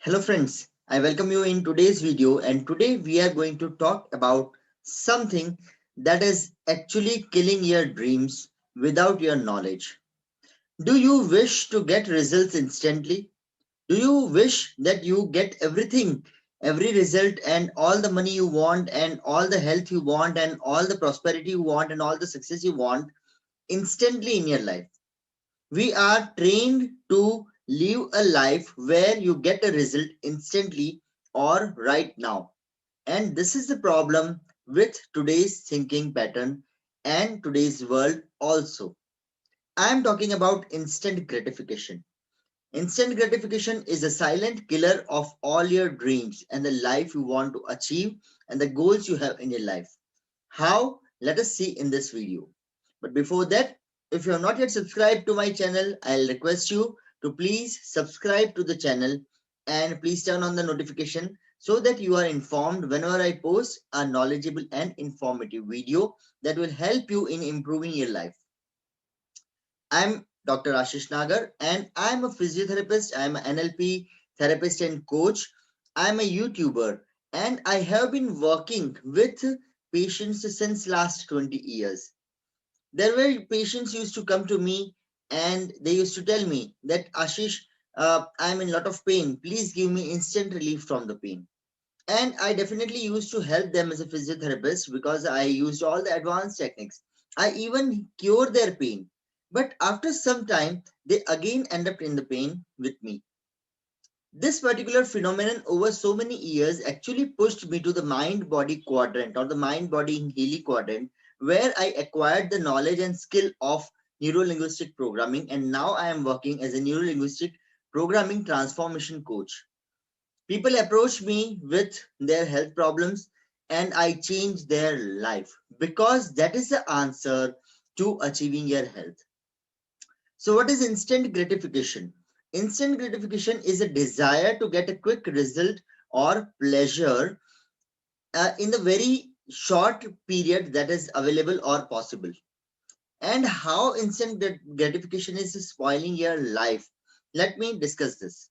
Hello friends, I welcome you in today's video and today we are going to talk about something that is actually killing your dreams without your knowledge. Do you wish to get results instantly? Do you wish that you get everything, every result and all the money you want and all the health you want and all the prosperity you want and all the success you want instantly in your life? We are trained to live a life where you get a result instantly or right now. And this is the problem with today's thinking pattern and today's world also. I am talking about instant gratification. Instant gratification is a silent killer of all your dreams and the life you want to achieve and the goals you have in your life. How? Let us see in this video. But before that, if you have not yet subscribed to my channel, I'll request you to please subscribe to the channel and please turn on the notification so that you are informed whenever I post a knowledgeable and informative video that will help you in improving your life. I'm Dr. Ashish Nagar and I'm a physiotherapist, I'm an NLP therapist and coach. I'm a YouTuber and I have been working with patients since last 20 years. There were patients used to come to me and they used to tell me that Ashish, I'm in a lot of pain. Please give me instant relief from the pain. And I definitely used to help them as a physiotherapist because I used all the advanced techniques. I even cured their pain. But after some time, they again end up in the pain with me. This particular phenomenon over so many years actually pushed me to the mind body quadrant or the mind body healing quadrant, where I acquired the knowledge and skill of neuro linguistic programming. And now I am working as a neuro linguistic programming transformation coach. People approach me with their health problems and I change their life because that is the answer to achieving your health. So, what is instant gratification? Instant gratification is a desire to get a quick result or pleasure in the very short period that is available or possible. And how instant gratification is spoiling your life. Let me discuss this.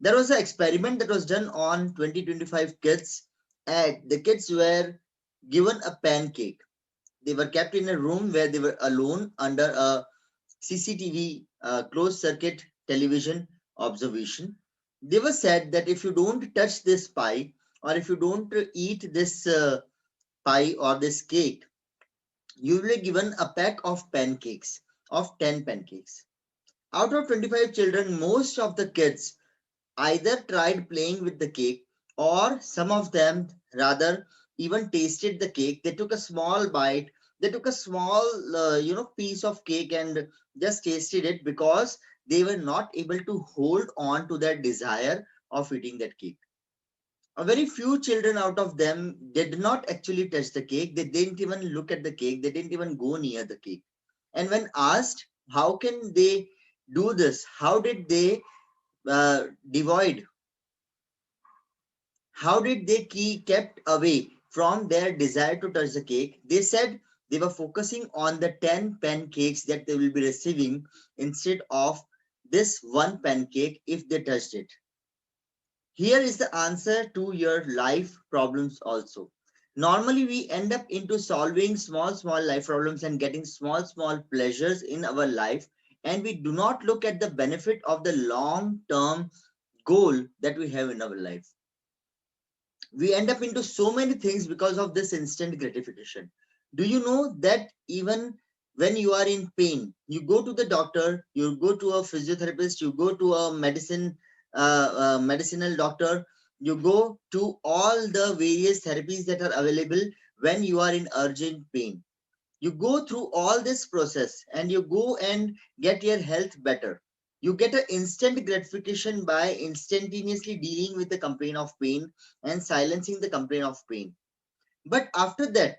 There was an experiment that was done on 2025 kids, and the kids were given a pancake. They were kept in a room where they were alone under a CCTV, closed circuit television observation. They were said that if you don't touch this pie or if you don't eat this pie or this cake, you will be given a pack of pancakes, of 10 pancakes. Out of 25 children, most of the kids either tried playing with the cake or some of them rather even tasted the cake. They took a small bite, they took a small piece of cake and just tasted it because they were not able to hold on to that desire of eating that cake. A very few children out of them did not actually touch the cake. They didn't even look at the cake, they didn't even go near the cake. And when asked how can they do this, how did they devoid how did they keep kept away from their desire to touch the cake? They said they were focusing on the 10 pancakes that they will be receiving instead of this one pancake if they touched it. Here is the answer to your life problems also. Normally, we end up into solving small life problems and getting small pleasures in our life, and we do not look at the benefit of the long term goal that we have in our life. We end up into so many things because of this instant gratification. Do you know that even when you are in pain, you go to the doctor, you go to a physiotherapist, you go to a medicinal doctor, you go to all the various therapies that are available when you are in urgent pain. You go through all this process and you go and get your health better. You get an instant gratification by instantaneously dealing with the complaint of pain and silencing the complaint of pain. But after that,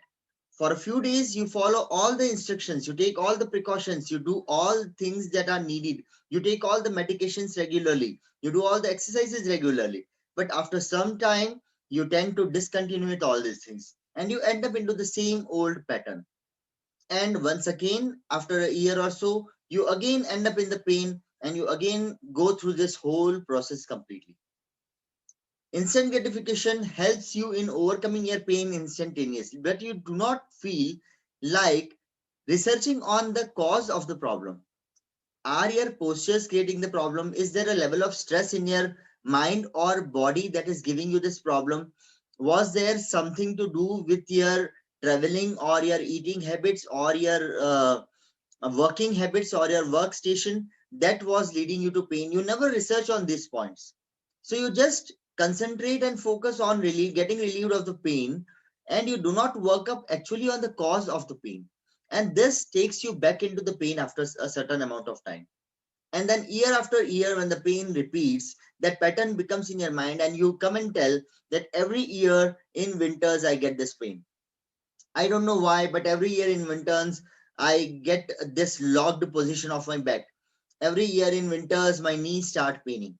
for a few days, you follow all the instructions, you take all the precautions, you do all things that are needed, you take all the medications regularly, you do all the exercises regularly. But after some time, you tend to discontinue with all these things and you end up into the same old pattern. And once again, after a year or so, you again end up in the pain and you again go through this whole process completely. Instant gratification helps you in overcoming your pain instantaneously, but you do not feel like researching on the cause of the problem. Are your postures creating the problem? Is there a level of stress in your mind or body that is giving you this problem? Was there something to do with your traveling or your eating habits or your working habits or your workstation that was leading you to pain? You never research on these points. So you just concentrate and focus on really getting relieved of the pain, and you do not work up actually on the cause of the pain. And this takes you back into the pain after a certain amount of time. And then year after year, when the pain repeats, that pattern becomes in your mind, and you come and tell that every year in winters I get this pain. I don't know why, but every year in winters I get this locked position of my back. Every year in winters my knees start paining.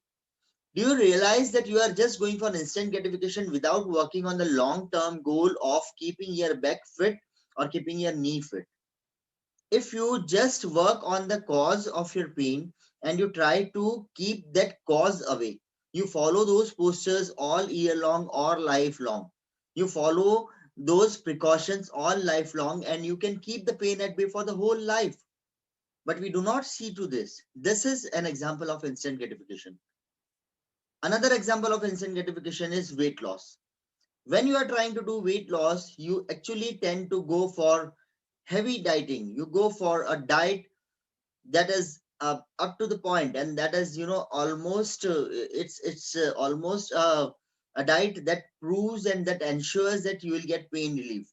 Do you realize that you are just going for instant gratification without working on the long term goal of keeping your back fit or keeping your knee fit? If you just work on the cause of your pain and you try to keep that cause away, you follow those postures all year long or lifelong. You follow those precautions all lifelong, and you can keep the pain at bay for the whole life. But we do not see to this. This is an example of instant gratification. Another example of instant gratification is weight loss. When you are trying to do weight loss, you actually tend to go for heavy dieting. You go for a diet that is up to the point, and that is, almost it's almost a diet that proves and that ensures that you will get pain relief.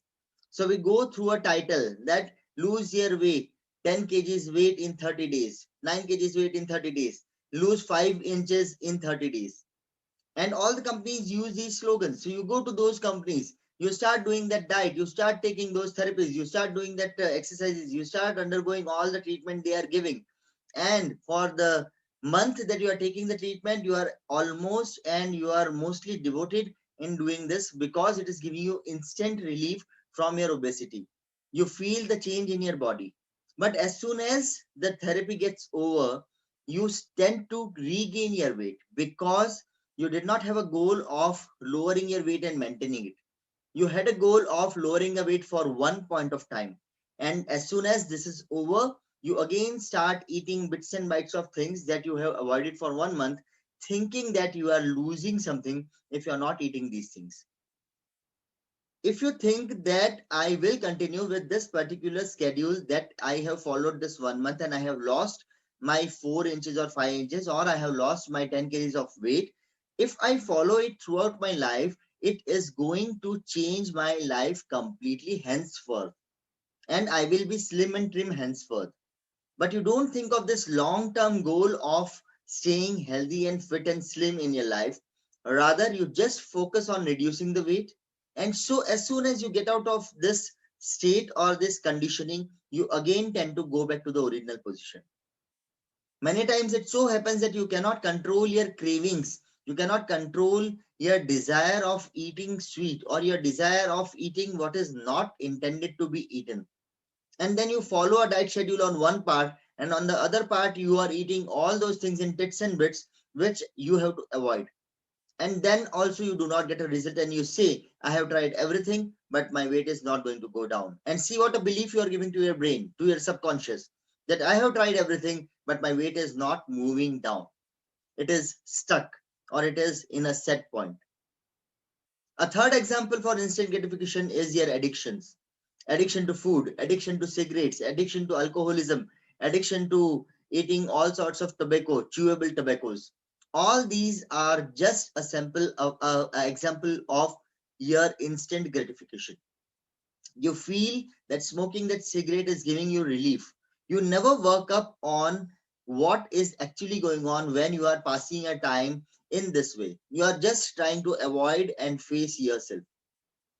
So we go through a title that lose your weight, 10 kgs weight in 30 days, 9 kgs weight in 30 days, lose 5 inches in 30 days. And all the companies use these slogans. So you go to those companies, you start doing that diet, you start taking those therapies, you start doing that exercises, you start undergoing all the treatment they are giving. And for the month that you are taking the treatment, you are almost and you are mostly devoted in doing this because it is giving you instant relief from your obesity. You feel the change in your body. But as soon as the therapy gets over, you tend to regain your weight because you did not have a goal of lowering your weight and maintaining it. You had a goal of lowering the weight for one point of time. And as soon as this is over, you again start eating bits and bytes of things that you have avoided for 1 month, thinking that you are losing something if you are not eating these things. If you think that I will continue with this particular schedule that I have followed this 1 month and I have lost my 4 inches or 5 inches, or I have lost my 10 kgs of weight, if I follow it throughout my life, it is going to change my life completely henceforth. And I will be slim and trim henceforth. But you don't think of this long term goal of staying healthy and fit and slim in your life. Rather, you just focus on reducing the weight. And so, as soon as you get out of this state or this conditioning, you again tend to go back to the original position. Many times it so happens that you cannot control your cravings. You cannot control your desire of eating sweet or your desire of eating what is not intended to be eaten. And then you follow a diet schedule on one part, and on the other part you are eating all those things in bits and bits which you have to avoid. And then also you do not get a result, and you say, I have tried everything but my weight is not going to go down. And see what a belief you are giving to your brain, to your subconscious, that I have tried everything but my weight is not moving down. It is stuck, or it is in a set point. A third example for instant gratification is your addictions. Addiction to food, addiction to cigarettes, addiction to alcoholism, addiction to eating all sorts of tobacco, chewable tobaccos. All these are just a sample of a example of your instant gratification. You feel that smoking that cigarette is giving you relief. You never work up on what is actually going on when you are passing your time in this way. You are just trying to avoid and face yourself.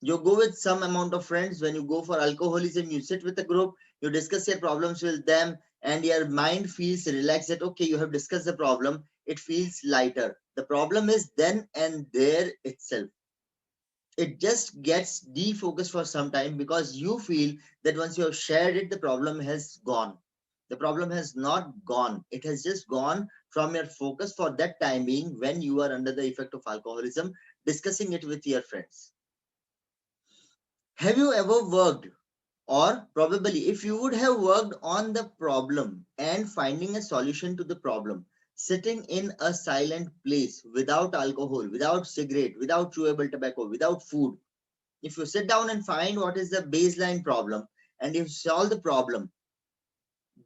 You go with some amount of friends. When you go for alcoholism, you sit with a group, you discuss your problems with them, and your mind feels relaxed that okay, you have discussed the problem, it feels lighter. The problem is then and there itself. It just gets defocused for some time because you feel that once you have shared it, the problem has gone. The problem has not gone, it has just gone from your focus for that time being when you are under the effect of alcoholism, discussing it with your friends. Have you ever worked, or probably if you would have worked on the problem and finding a solution to the problem, sitting in a silent place without alcohol, without cigarette, without chewable tobacco, without food, if you sit down and find what is the baseline problem and you solve the problem,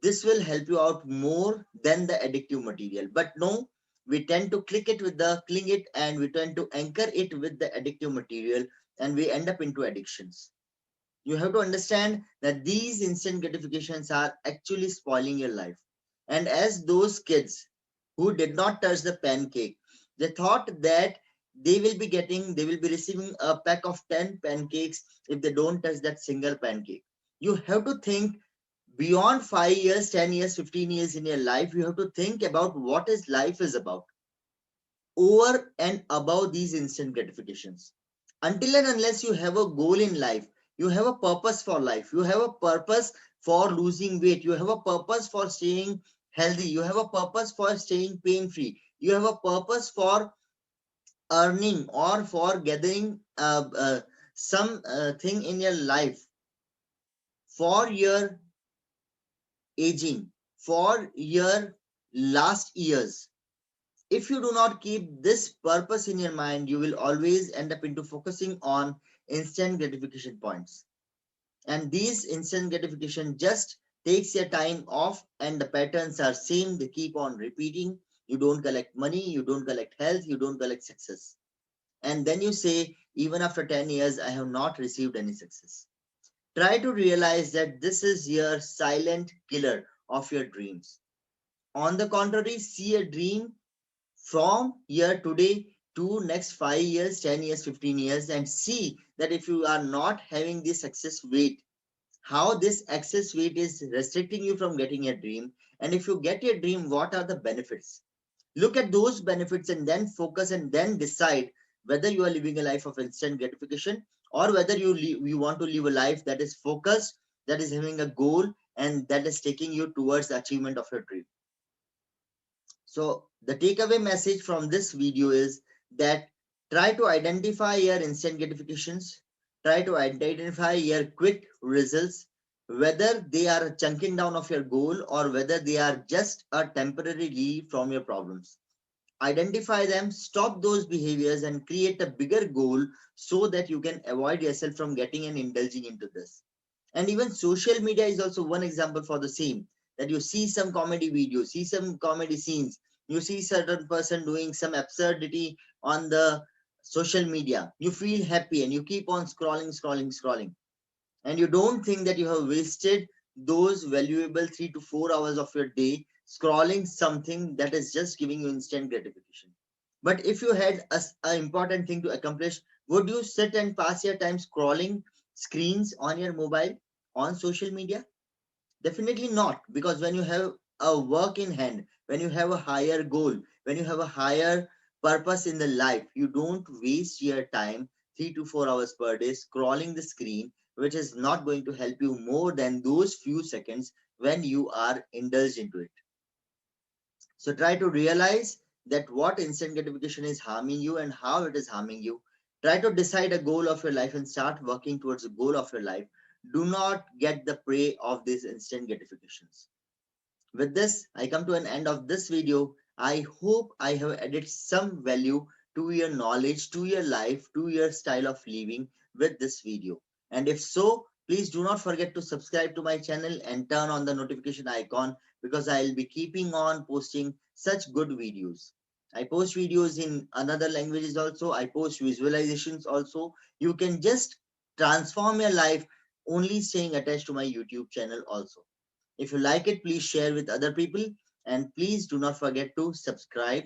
this will help you out more than the addictive material. But no, we tend to cling it and we tend to anchor it with the addictive material, and we end up into addictions. You have to understand that these instant gratifications are actually spoiling your life. And as those kids who did not touch the pancake, they thought that they will be receiving a pack of 10 pancakes if they don't touch that single pancake. You have to think beyond 5 years, 10 years, 15 years in your life. You have to think about what is life is about over and above these instant gratifications. Until and unless you have a goal in life, you have a purpose for life, you have a purpose for losing weight, you have a purpose for staying healthy, you have a purpose for staying pain free, you have a purpose for earning or for gathering some thing in your life for your aging, for your last years. If you do not keep this purpose in your mind, you will always end up into focusing on instant gratification points. And these instant gratification just takes your time off, and the patterns are same. They keep on repeating. You don't collect money, you don't collect health, you don't collect success. And then you say, even after 10 years, I have not received any success. Try to realize that this is your silent killer of your dreams. On the contrary, see a dream from here today to next 5 years, 10 years, 15 years, and see that if you are not having this excess weight, how this excess weight is restricting you from getting your dream. And if you get your dream, what are the benefits? Look at those benefits and then focus and then decide whether you are living a life of instant gratification or whether you want to live a life that is focused, that is having a goal, and that is taking you towards the achievement of your dream. So the takeaway message from this video is that try to identify your instant gratifications, try to identify your quick results, whether they are a chunking down of your goal or whether they are just a temporary relief from your problems. Identify them, stop those behaviors, and create a bigger goal so that you can avoid yourself from getting and indulging into this. And even social media is also one example for the same, that you see some comedy videos, see some comedy scenes, you see certain person doing some absurdity on the social media, you feel happy and you keep on scrolling, and you don't think that you have wasted those valuable 3 to 4 hours of your day scrolling something that is just giving you instant gratification. But if you had a important thing to accomplish, would you sit and pass your time scrolling screens on your mobile on social media? Definitely not, because when you have a work in hand, when you have a higher goal, when you have a higher purpose in the life, you don't waste your time 3 to 4 hours per day scrolling the screen, which is not going to help you more than those few seconds when you are indulged into it. So try to realize that what instant gratification is harming you and how it is harming you. Try to decide a goal of your life and start working towards the goal of your life. Do not get the prey of these instant gratifications. With this, I come to an end of this video. I hope I have added some value to your knowledge, to your life, to your style of living with this video. And if so, please do not forget to subscribe to my channel and turn on the notification icon, because I'll be keeping on posting such good videos. I post videos in another languages also. I post visualizations also. You can just transform your life only staying attached to my YouTube channel also. If you like it, please share with other people, and please do not forget to subscribe,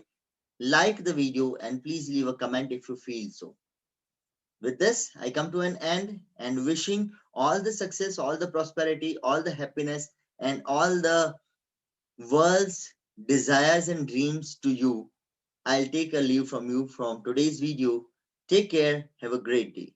like the video, and please leave a comment if you feel so. With this, I come to an end and wishing all the success, all the prosperity, all the happiness, and all the world's desires and dreams to you. I'll take a leave from you from today's video. Take care. Have a great day.